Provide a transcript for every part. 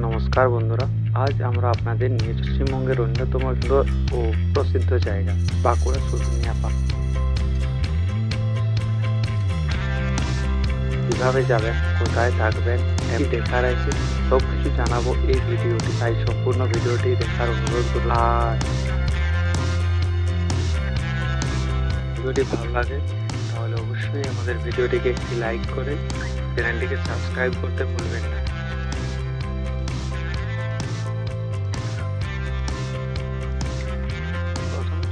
নমস্কার বন্ধুরা, আজ আমরা আপনাদের নিয়ে পশ্চিমবঙ্গের অন্যতম সুন্দর ও প্রসিদ্ধ জায়গা বাঁকুড়া শুশুনিয়া পাহাড়। কিভাবে যাবেন, কোথায় থাকবেন, দেখার আছে সব কিছু জানাবো এই ভিডিওটি, তাই সম্পূর্ণ ভিডিওটি দেখার অনুরোধ করব। আর ভিডিওটি ভালো লাগে তাহলে অবশ্যই আমাদের ভিডিওটিকে একটি লাইক করে চ্যানেলটিকে সাবস্ক্রাইব করতে ভুলবেন না।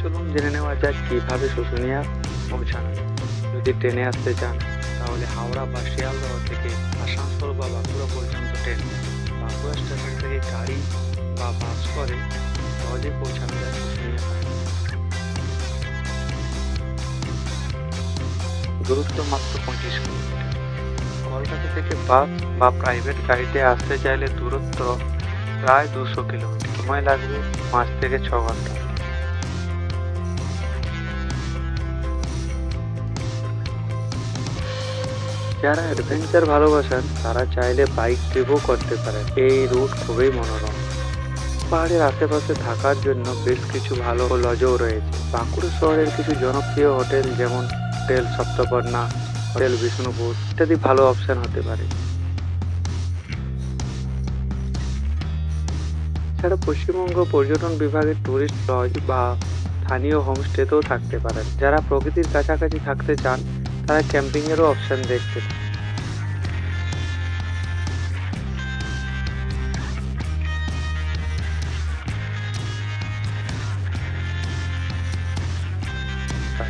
চলুন জেনে নেওয়া যাক কিভাবে শুশুনিয়া পৌঁছানো যায়। যদি ট্রেনে আসতে চান তাহলে হাওড়া বা শিয়ালদহ থেকে আসানসোল বা বাঁকুড়া পর্যন্ত ট্রেন, বাঁকুড়া স্টেশন থেকে গাড়ি বা বাস করে সহজে পৌঁছানো যায় শুশুনিয়া। দূরত্ব মাত্র 25 কিলোমিটার। কলকাতা থেকে বাস বা প্রাইভেট গাড়িতে আসতে চাইলে দূরত্ব প্রায় 200 কিলোমিটার, সময় লাগবে 5 থেকে 6 ঘন্টা। যারা অ্যাডভেঞ্চার ভালোবাসেন তারা চাইলে বাইক ট্রিপও করতে পারেন। এই রুট খুবই মনোরম। পাহাড়ের আশেপাশে থাকার জন্য বেশ কিছু ভালো লজও রয়েছে। বাঁকুড়া শহরের কিছু জনপ্রিয় হোটেল যেমন হোটেল সপ্তপর্ণা, হোটেল বিষ্ণুপুর ইত্যাদি ভালো অপশন হতে পারে। এছাড়া পশ্চিমবঙ্গ পর্যটন বিভাগের টুরিস্ট লজ বা স্থানীয় হোমস্টেতেও থাকতে পারেন। যারা প্রকৃতির কাছাকাছি থাকতে চান তারা ক্যাম্পিংয়েরও অপশন দেখতে পারেন।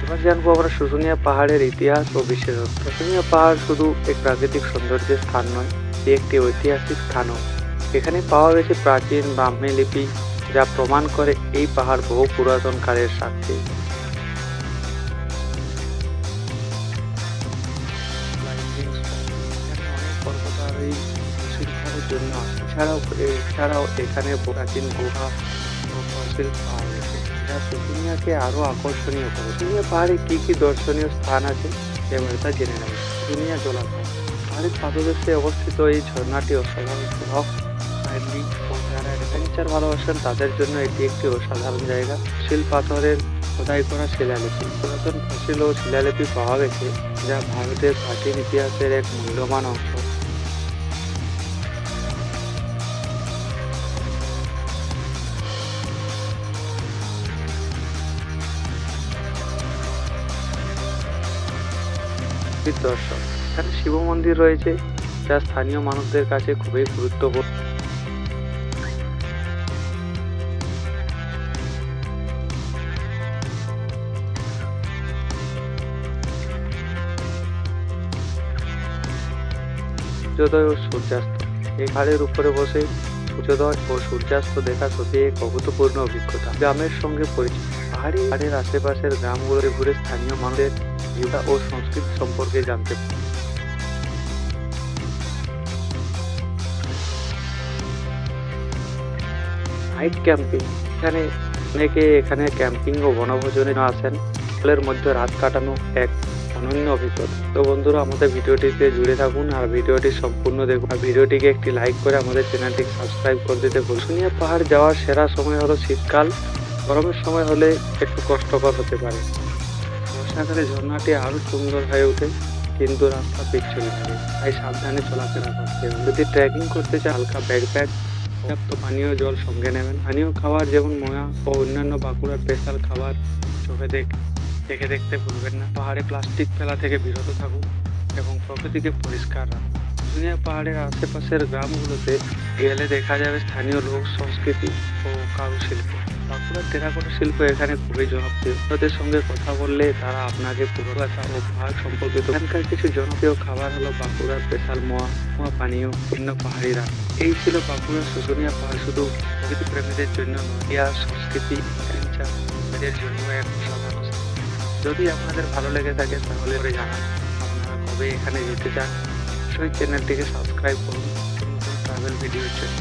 এবার জানবো আমরা শুশুনিয়া পাহাড়ের ইতিহাস ও বিশেষত্ব। শুশুনিয়া পাহাড় শুধু এক প্রাকৃতিক সৌন্দর্যের স্থান নয়, এটি একটি ঐতিহাসিক স্থানও। এখানে পাওয়া গেছে প্রাচীন ব্রাহ্মী লিপি, যা প্রমাণ করে এই পাহাড় বহু পুরাতন কালের সাক্ষী। জন্য এছাড়াও এখানে প্রাচীন গুহা ও ফসিল পাওয়া গেছে, যা শুশুনিয়াকে আরো আকর্ষণীয় করে। শুশুনিয়া পাহাড়ে কি কি দর্শনীয় স্থান আছে এবার তা জেনে নেব। শুশুনিয়া জলাশয় পাহাড়ের পাদদেশে অবস্থিত এই ঝর্ণাটি অসাধারণ রক ফ্রেন্ডলি ও যারা অ্যাডভেঞ্চার ভালোবাসেন তাদের জন্য এটি একটি অসাধারণ জায়গা। শিল পাথরের খোদাই করা শিলালিপি, পুরাতন ফসিল ও শিলালিপি পাওয়া গেছে, যা ভারতের প্রাচীন ইতিহাসের এক মূল্যবান অংশ। দর্শন, এখানে শিব মন্দির রয়েছে, যা স্থানীয় মানুষদের কাছে খুবই গুরুত্বপূর্ণ। সূর্যোদয় ও সূর্যাস্ত, এই পাহাড়ের উপরে বসে সূর্যোদয় ও সূর্যাস্ত দেখা সত্যি এক অভূতপূর্ণ অভিজ্ঞতা। গ্রামের সঙ্গে পরিচিত, পাহাড়ের আশেপাশের গ্রামগুলো ঘুরে স্থানীয় মানুষের জীবিকা ও সংস্কৃতি সম্পর্কে জানতে পারে। নাইট ক্যাম্পিং, এখানে ক্যাম্পিং ও বনভোজনে আসেন। ফলের মধ্যে রাত কাটানো এক অনন্য অভিজ্ঞতা। তো বন্ধুরা, আমাদের ভিডিওটিতে জুড়ে থাকুন আর ভিডিওটি সম্পূর্ণ দেখুন। আর ভিডিওটিকে একটি লাইক করে আমাদের চ্যানেলটিকে সাবস্ক্রাইব করে দিতে ভুলবেন না। শুশুনিয়া পাহাড় যাওয়ার সেরা সময় হলো শীতকাল, গরমের সময় হলে একটু কষ্টকর হতে পারে। বর্ষাকালে ঝর্ণাটি আরো সুন্দর হয়ে ওঠে, কিন্তু রাস্তা পিচ্ছিল থাকে, তাই সাবধানে চলাফেরা করতে হবে। যদি ট্রেকিং করতে চান হালকা ব্যাকপ্যাক, পর্যাপ্ত পানীয় জল সঙ্গে নেবেন। পানীয় খাবার যেমন ময়া ও অন্যান্য বাঁকুড়ার স্পেশাল খাবার চোখে দেখে দেখতে ভুলবেন না। পাহাড়ে প্লাস্টিক ফেলা থেকে বিরত থাকুন এবং প্রকৃতিকে পরিষ্কার রাখুন। শুশুনিয়া পাহাড়ের আশেপাশের গ্রামগুলোতে গেলে দেখা যাবে স্থানীয় লোক সংস্কৃতি ও কারুশিল্প। বাঁকুড়ার টেরাকোটা শিল্প এখানে খুবই জনপ্রিয়। তাদের সঙ্গে কথা বললে তারা আপনাকে পুরোটা ও পাহাড় সম্পর্কিত। এখানকার কিছু জনপ্রিয় খাবার হলো বাঁকুড়ার স্পেশাল মোয়া পানীয়, ভিন্ন পাহাড়িরা। এই ছিল বাঁকুড়ার শুশুনিয়া পাহাড়। শুধু প্রকৃতি প্রেমীদের জন্য নয়, ইতিহাস, সংস্কৃতি, অ্যাডভেঞ্চার এদের জন্য এক অসাধারণ। যদি আপনাদের ভালো লেগে থাকে তাহলে জানান আপনারা কবে এখানে যেতে চান। অবশ্যই চ্যানেলটিকে সাবস্ক্রাইব করুন নতুন ট্রাভেল ভিডিওর জন্য।